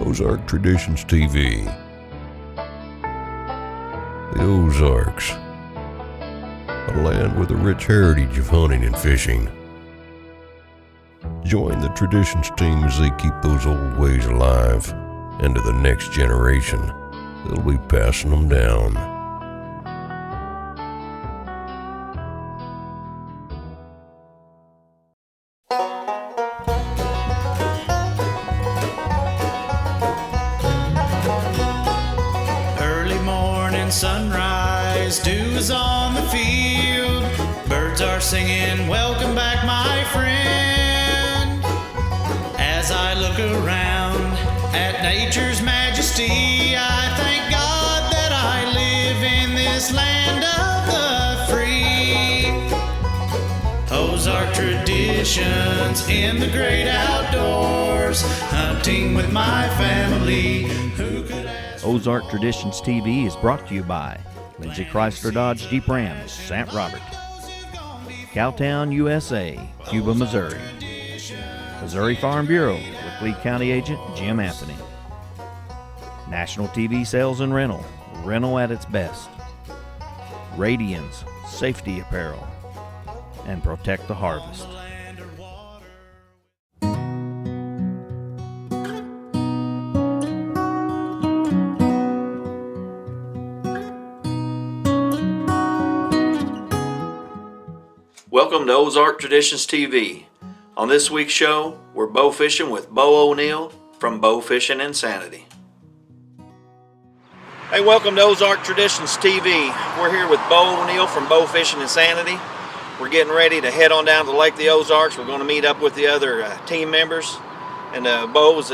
Ozark Traditions TV. The Ozarks, a land with a rich heritage of hunting and fishing. Join the Traditions team as they keep those old ways alive, and to the next generation, they'll be passing them down. Sunrise, dew is on the field, birds are singing, welcome back my friend. As I look around at nature's majesty, I thank God that I live in this land of the free. Ozark traditions in the great outdoors, hunting with my family. Who could ask? Ozark Traditions TV is brought to you by Lindsay Chrysler Dodge Jeep Ram, St. Robert, Cowtown, USA, Cuba, Missouri, Missouri Farm Bureau with Lee County Agent Jim Anthony, National TV Sales and Rental, rental at its best, Radians, Safety Apparel, and Protect the Harvest. Welcome to Ozark Traditions TV. On this week's show, we're bow fishing with Bo O'Neill from Bow Fishing Insanity. Hey, welcome to Ozark Traditions TV. We're here with Bo O'Neill from Bow Fishing Insanity. We're getting ready to head on down to Lake of the Ozarks. We're going to meet up with the other team members. And Bo's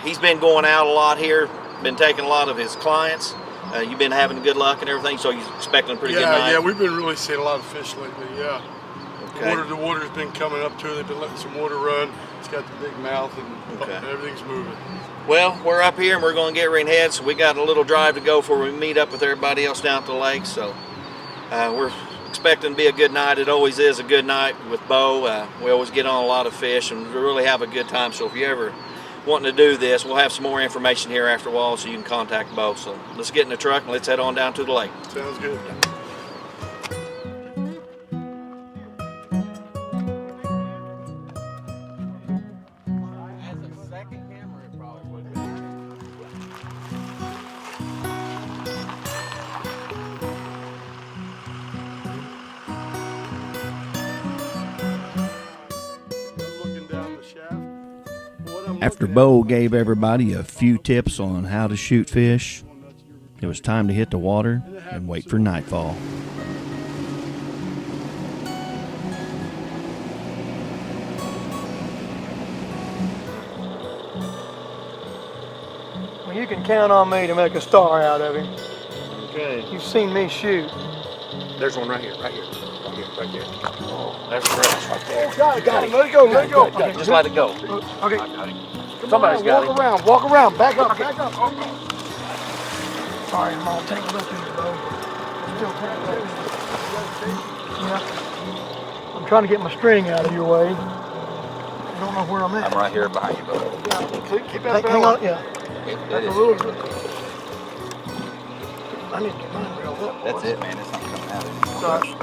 he's been going out a lot here, been taking a lot of his clients. You've been having good luck and everything, so you're expecting a pretty good night? Yeah, we've been really seeing a lot of fish lately, yeah. Okay. The water's been coming up to it. They've been letting some water run. It's got the big mouth and everything's moving. Well, we're up here and we're going to get ready and head, so we got a little drive to go before we meet up with everybody else down at the lake. So we're expecting to be a good night. It always is a good night with Bo. We always get on a lot of fish and we really have a good time. So if you ever wanting to do this, we'll have some more information here after a while so you can contact Bo. So let's get in the truck and let's head on down to the lake. Sounds good. After Bo gave everybody a few tips on how to shoot fish, it was time to hit the water and wait for nightfall. Well, you can count on me to make a star out of him. Okay. You've seen me shoot. There's one right here, right here. Right here, right there. Oh, there's a grass right there. Oh, got it. Let it go, let it go. Okay, just let it go. Okay. Somebody's got it. Walk around, back up. Sorry, I'm all tangled up in you, Bo. Still tangled up in you. Yeah. I'm trying to get my string out of your way. I don't know where I'm at. I'm right here behind you, Bo. Keep that hang on, yeah. That's a little bit. I need to get mine reeled up. That's it, man. It's not coming out. Sorry.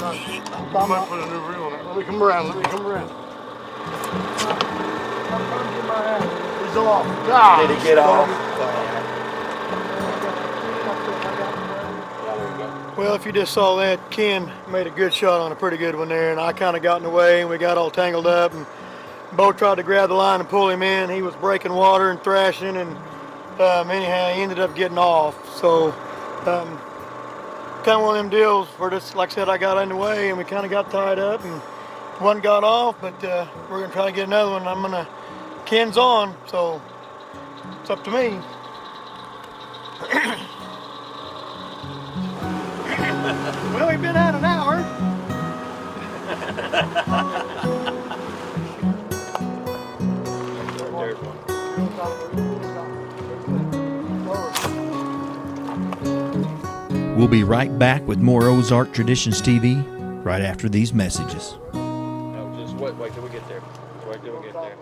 I might put a new reel on it. Let me come around. He's off. Did he get off? Well, if you just saw that, Ken made a good shot on a pretty good one there, and I kind of got in the way, and we got all tangled up, and Bo tried to grab the line and pull him in. He was breaking water and thrashing, and anyhow, he ended up getting off. So, kind of one of them deals where just, like I said, I got in the way, and we kind of got tied up, and one got off, but we're going to try to get another one. Ken's on, so it's up to me. Well, we've been at an hour. We'll be right back with more Ozark Traditions TV right after these messages. No, just wait till we get there. Wait till we get there.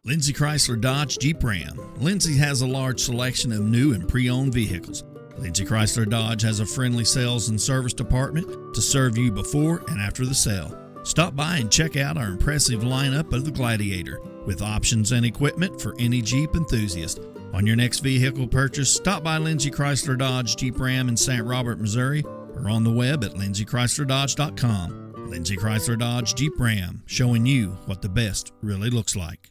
Lindsey Chrysler Dodge Jeep Ram. Lindsey has a large selection of new and pre-owned vehicles. Lindsey Chrysler Dodge has a friendly sales and service department to serve you before and after the sale. Stop by and check out our impressive lineup of the Gladiator, with options and equipment for any Jeep enthusiast. On your next vehicle purchase, stop by Lindsey Chrysler Dodge Jeep Ram in St. Robert, Missouri, or on the web at lindseychrislerdodge.com. Lindsey Chrysler Dodge Jeep Ram, showing you what the best really looks like.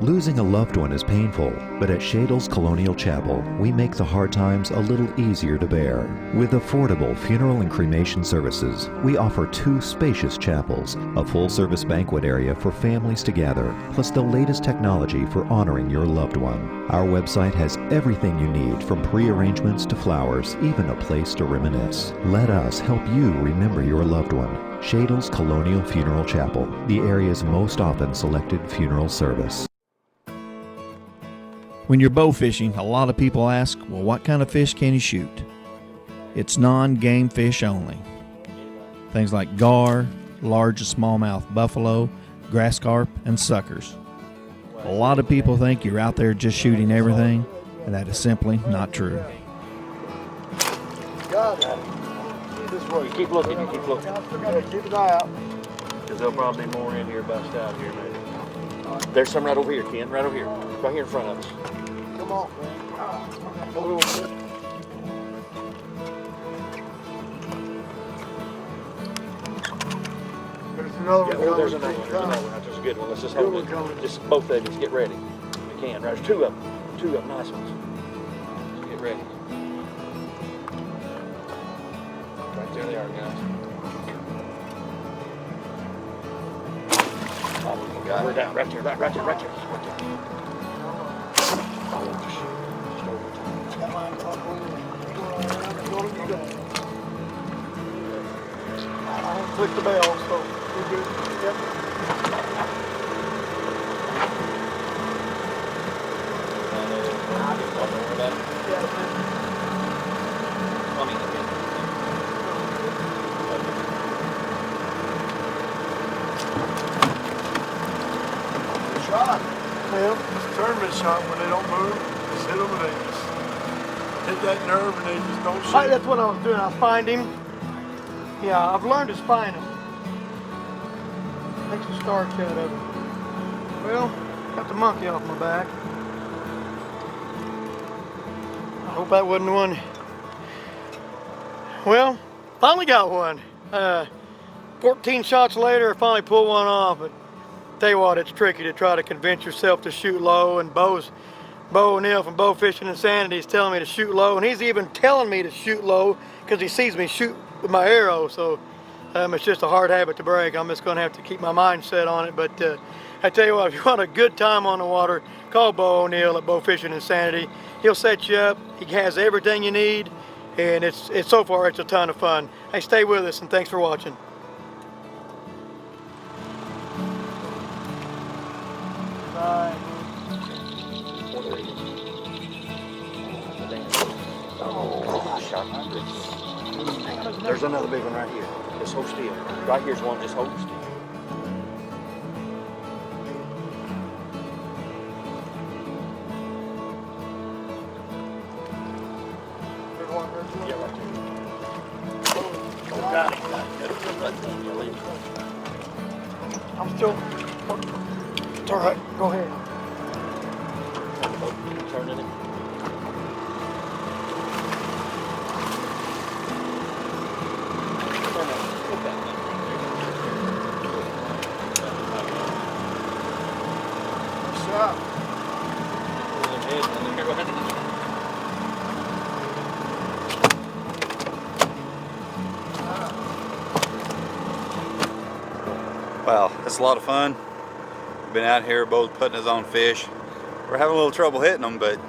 Losing a loved one is painful, but at Shadle's Colonial Chapel, we make the hard times a little easier to bear. With affordable funeral and cremation services, we offer 2 spacious chapels, a full-service banquet area for families to gather, plus the latest technology for honoring your loved one. Our website has everything you need, from pre-arrangements to flowers, even a place to reminisce. Let us help you remember your loved one. Shadle's Colonial Funeral Chapel, the area's most often selected funeral service. When you're bow fishing, a lot of people ask, well, what kind of fish can you shoot? It's non-game fish only. Things like gar, large and smallmouth buffalo, grass carp, and suckers. A lot of people think you're out there just shooting everything, and that is simply not true. This way. Keep looking, keep looking. Keep an eye out. Because there'll probably be more in here bust out here, maybe. There's some right over here, Ken, right over here. Right here in front of us. Come on, man. A little bit. There's another one. There's another one. That's a good one. Let's just hold it. Just both of you, get ready. You can. There's 2 of them. 2 of them, nice ones. Just get ready. Right there they are, guys. Oh, we're down. Right there, right there, right there. Click the bell, so we're good. Yep. Shot. Well, it's a tournament shot. When they don't move, just hit them and they just hit that nerve and they just don't shoot. Right, that's what I was doing. I find him. Yeah, I've learned to spine him. Makes a star cut of it. Well, got the monkey off my back. I hope that wasn't the one. Well, finally got one. 14 shots later, I finally pulled one off. But tell you what, it's tricky to try to convince yourself to shoot low. And Bo O'Neill from Bow Fishing Insanity is telling me to shoot low, and he's even telling me to shoot low because he sees me shoot with my arrow. So it's just a hard habit to break. I'm just going to have to keep my mind set on it. But I tell you what, if you want a good time on the water, call Bo O'Neill at Bow Fishing Insanity. He'll set you up. He has everything you need, and it's so far it's a ton of fun. Hey, stay with us, and thanks for watching. Bye. There's another big one right here. Just hold still. Right here's one, just hold still. Yeah, right there. Oh, got it. I'm still. It's all right. Go ahead. Turning it. Well, it's a lot of fun. We've been out here both putting his own fish. We're having a little trouble hitting them, but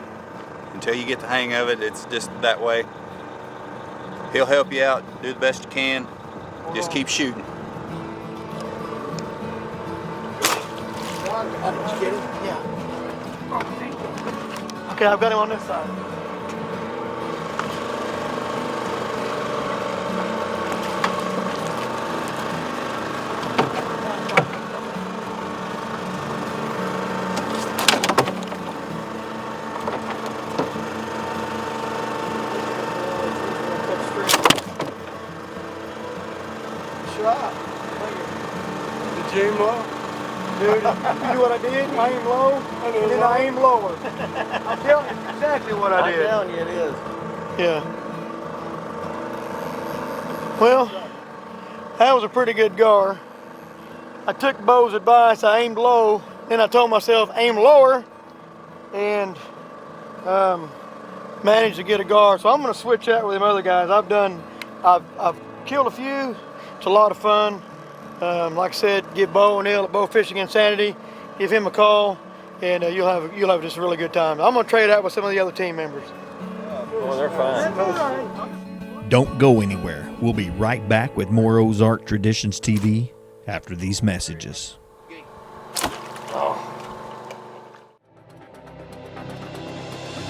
until you get the hang of it, it's just that way. He'll help you out, do the best you can. Just keep shooting. Yeah. Okay, I've got him on this side. right. Did you aim low? Dude, you do what I did? I aim low, and then I aim lower. I'm telling you exactly what I did. I'm telling you, it is. Yeah. Well, that was a pretty good gar. I took Bo's advice. I aimed low. Then I told myself, aim lower, and managed to get a gar. So I'm going to switch out with them other guys. I've killed a few. It's a lot of fun. Like I said, give Bo and Hill at Bo Fishing Insanity. Give him a call, and you'll have just a really good time. I'm going to trade out with some of the other team members. Oh, they're fine. Don't go anywhere. We'll be right back with more Ozark Traditions TV after these messages.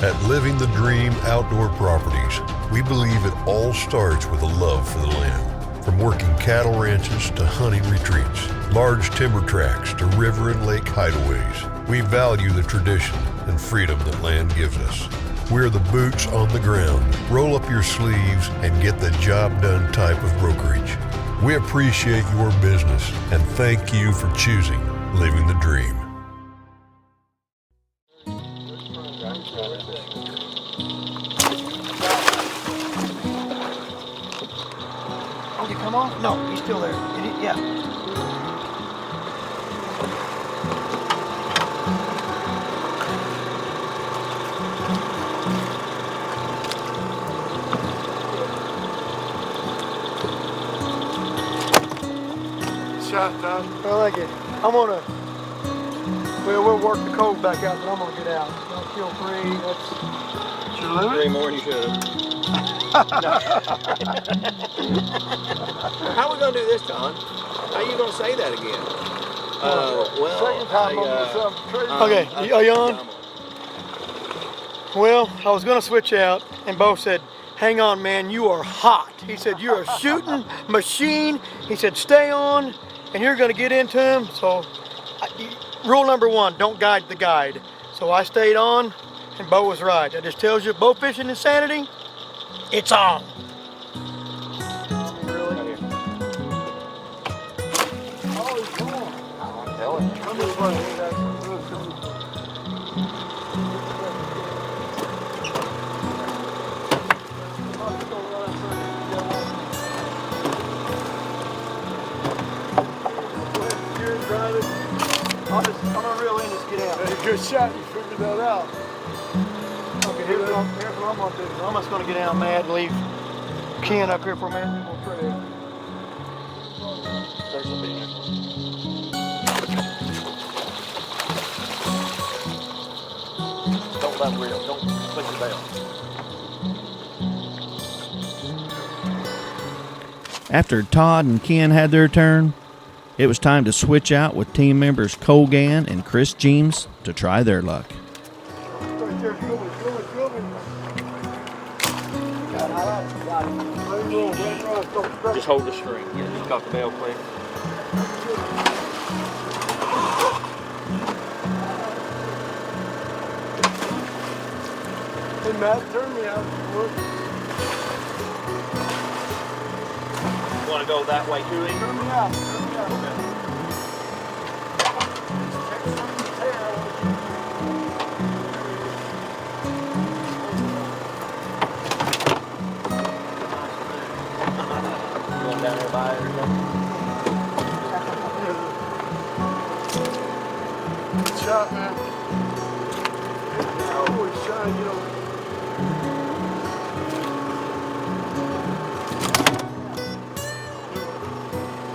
At Living the Dream Outdoor Properties, we believe it all starts with a love for the land. From working cattle ranches to hunting retreats, large timber tracts to river and lake hideaways, we value the tradition and freedom that land gives us. We're the boots on the ground, roll up your sleeves and get the job done type of brokerage. We appreciate your business and thank you for choosing Living the Dream. Did he come off? No, he's still there. Yeah. Shot, Todd. I like it. We'll work the code back out, but I'm gonna get out. Don't kill 3. That's Your limit? 3 more than you should have. How are we going to do this, Don? How are you going to say that again? Second time on myself. okay. Are you on? Well, I was gonna switch out, and Bo said, "Hang on, man, you are hot." He said, "You're a shooting machine." He said, "Stay on, and you're gonna get into him." So, rule number 1: don't guide the guide. So I stayed on, and Bo was right. That just tells you, Bo Fishing Insanity, it's on. I'm gonna reel in, just get out. Hey, good shot, you figured that out. Okay, here's what I'm gonna do. I'm just gonna get out mad and leave Ken up here for a minute, and we'll trade. There's a big one. Don't let him reel. Don't click the bell. After Todd and Ken had their turn, it was time to switch out with team members Cole Gann and Chris Jeems to try their luck. Just hold the string. Yeah, just got the bell quick. Hey, Matt, turn me out. You want to go that way too, Ingrid? Turn me out. Turn me out. Going down there by it or something? Good shot, man. Always trying to get over.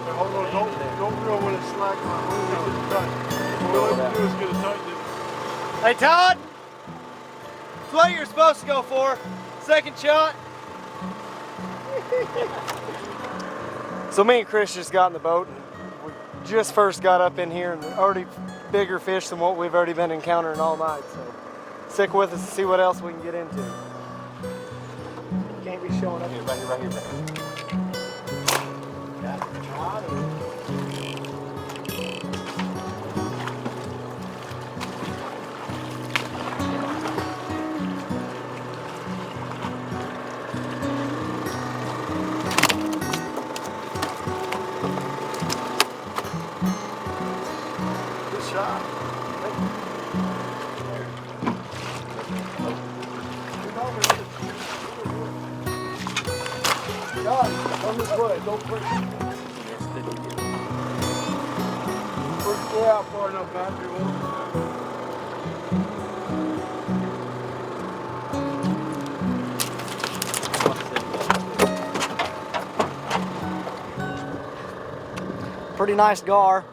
Hey, hold on, don't reel when it's slack. We'll get it tight. All we have to do is get it tightened. Hey, Todd! It's what you're supposed to go for. Second shot. So me and Chris just got in the boat and we just first got up in here and already bigger fish than what we've already been encountering all night. So stick with us to see what else we can get into. You can't be showing up. Right here. Come this way, don't push. We're out far enough back here. Pretty nice gar.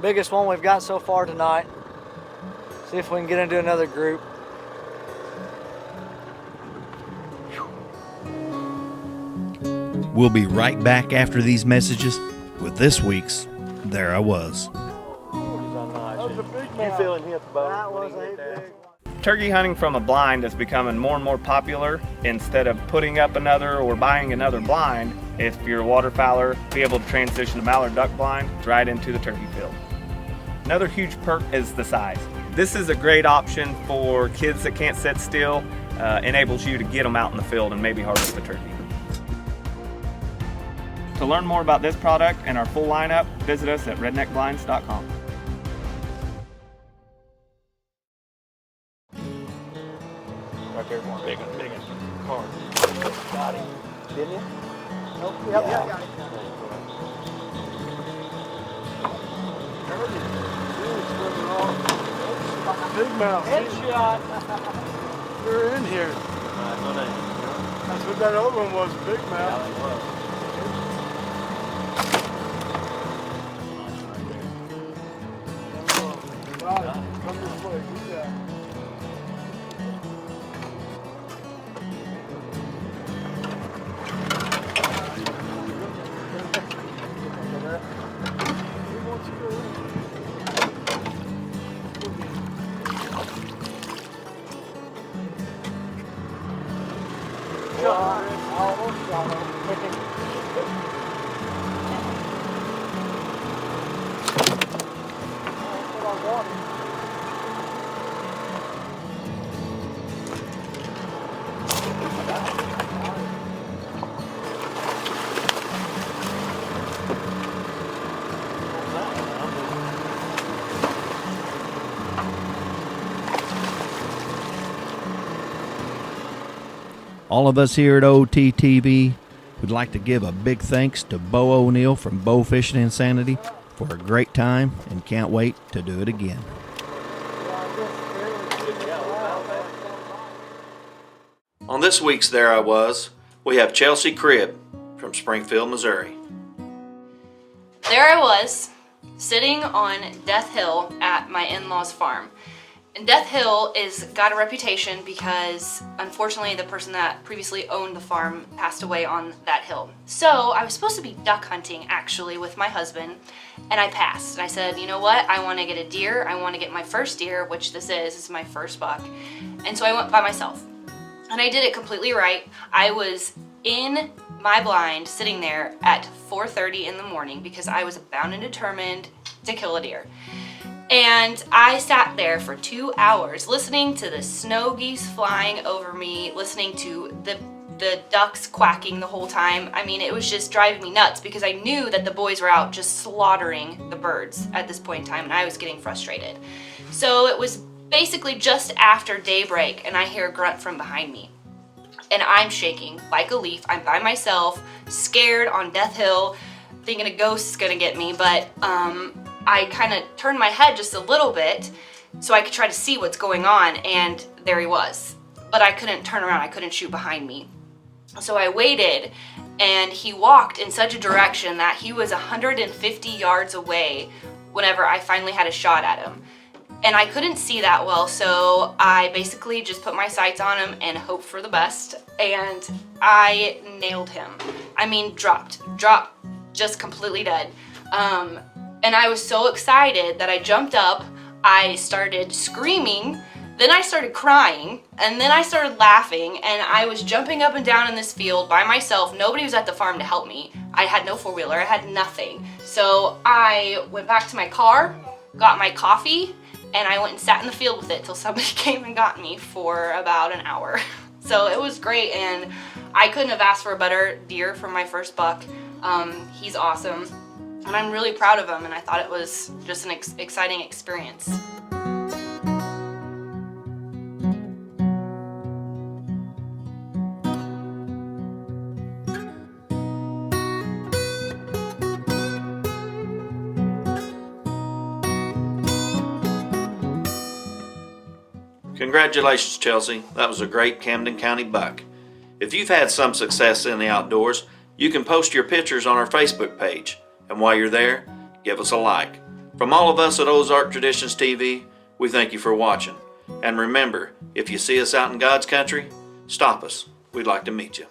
Biggest one we've got so far tonight. See if we can get into another group. We'll be right back after these messages with this week's There I Was. You feeling hit, Bo? That was a big. Turkey hunting from a blind is becoming more and more popular. Instead of putting up another or buying another blind, if you're a waterfowler, be able to transition the mallard duck blind right into the turkey field. Another huge perk is the size. This is a great option for kids that can't sit still. Enables you to get them out in the field and maybe harvest the turkey. To learn more about this product and our full lineup, visit us at redneckblinds.com. Right there, one. Big one. Car. Got him. Didn't you? Nope. Yep, yeah. Got him. Big mouth. Headshot. They're in here. That's what that other one was, big mouth. Come this way. Yeah. All of us here at OTTV would like to give a big thanks to Bo O'Neill from Bow Fishing Insanity for a great time and can't wait to do it again. On this week's There I Was, we have Chelsea Cribb from Springfield, Missouri. There I was, sitting on Death Hill at my in-laws' farm. And Death Hill is got a reputation because, unfortunately, the person that previously owned the farm passed away on that hill. So I was supposed to be duck hunting, actually, with my husband, and I passed. And I said, you know what? I want to get a deer. I want to get my first deer, which this is my first buck. And so I went by myself. And I did it completely right. I was in my blind, sitting there at 4:30 in the morning because I was bound and determined to kill a deer. And I sat there for 2 hours listening to the snow geese flying over me, listening to the ducks quacking the whole time. I mean, it was just driving me nuts because I knew that the boys were out just slaughtering the birds at this point in time, and I was getting frustrated. So it was basically just after daybreak, and I hear a grunt from behind me. And I'm shaking like a leaf. I'm by myself, scared on Death Hill, thinking a ghost is gonna get me, but I kind of turned my head just a little bit so I could try to see what's going on, and there he was. But I couldn't turn around, I couldn't shoot behind me. So I waited, and he walked in such a direction that he was 150 yards away whenever I finally had a shot at him. And I couldn't see that well, so I basically just put my sights on him and hoped for the best, and I nailed him. I mean, dropped, just completely dead. And I was so excited that I jumped up, I started screaming, then I started crying, and then I started laughing, and I was jumping up and down in this field by myself. Nobody was at the farm to help me. I had no four-wheeler, I had nothing. So I went back to my car, got my coffee, and I went and sat in the field with it till somebody came and got me for about an hour. So it was great, and I couldn't have asked for a better deer for my first buck. He's awesome. And I'm really proud of him, and I thought it was just an exciting experience. Congratulations, Chelsea. That was a great Camden County buck. If you've had some success in the outdoors, you can post your pictures on our Facebook page. And while you're there, give us a like. From all of us at Ozark Traditions TV, we thank you for watching. And remember, if you see us out in God's country, stop us. We'd like to meet you.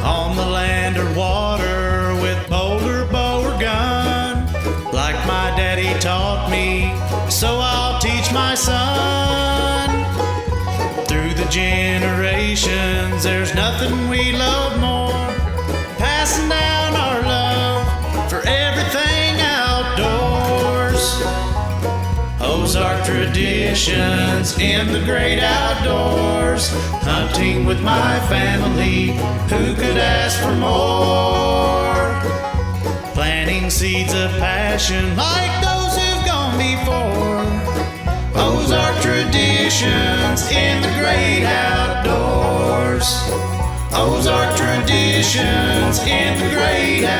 On the land or water with boulder, bow, or gun, like my daddy taught me, so I'll teach my son. Through the generations, there's nothing we love more, passing down our love for everything outdoors. Ozark traditions in the great outdoors, hunting with my family, who could ask for more? Planting seeds of passion like those who've gone before. Ozark traditions in the great outdoors. Ozark traditions in the great outdoors.